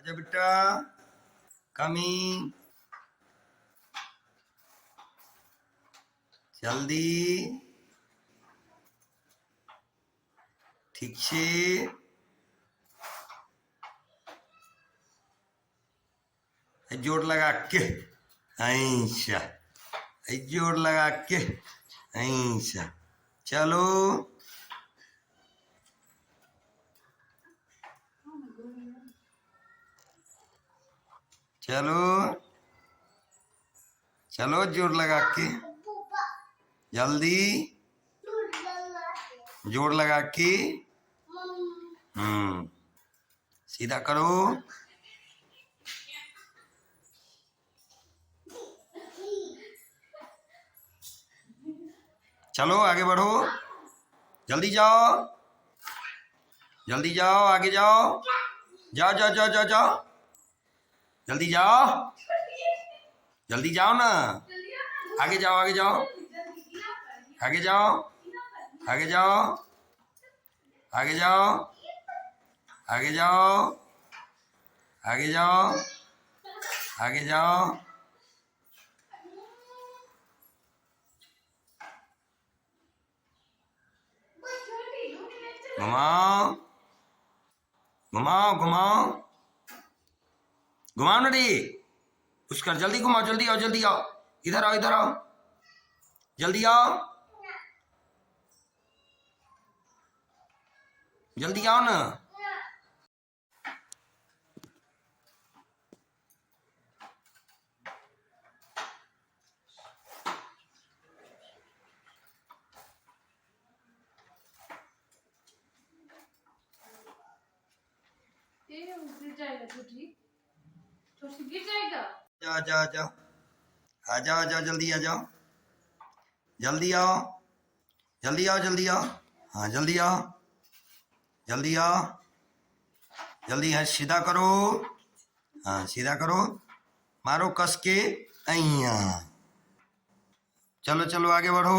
आजा बेटा कमिंग जल्दी ठीक से जोर लगा के ऐसा जोर लगा के ऐसा चलो चलो चलो जोर लगा के जल्दी जोर लगा के सीधा करो चलो आगे बढ़ो जल्दी जाओ जल्दी जाओ आगे जाओ जाओ जाओ जाओ जाओ जाओ जल्दी जाओ जल्दी जाओ ना आगे जाओ आगे जाओ आगे जाओ आगे जाओ आगे जाओ आगे जाओ आगे जाओ आगे जाओ घुमाओ घुमाओ घुमाओ घुमाओ ना रे पुष्कर जल्दी घुमाओ जल्दी आओ इधर आओ जल्दी आओ जल्दी आओ ना गिर जाएगा छोटी छोटी गिर जाएगा आ जाओ आ जाओ जल्दी आ जाओ जल्दी आओ जल्दी आओ हाँ जल्दी आओ जल्दी है सीधा करो हाँ सीधा करो मारो कस के अइया चलो चलो आगे बढ़ो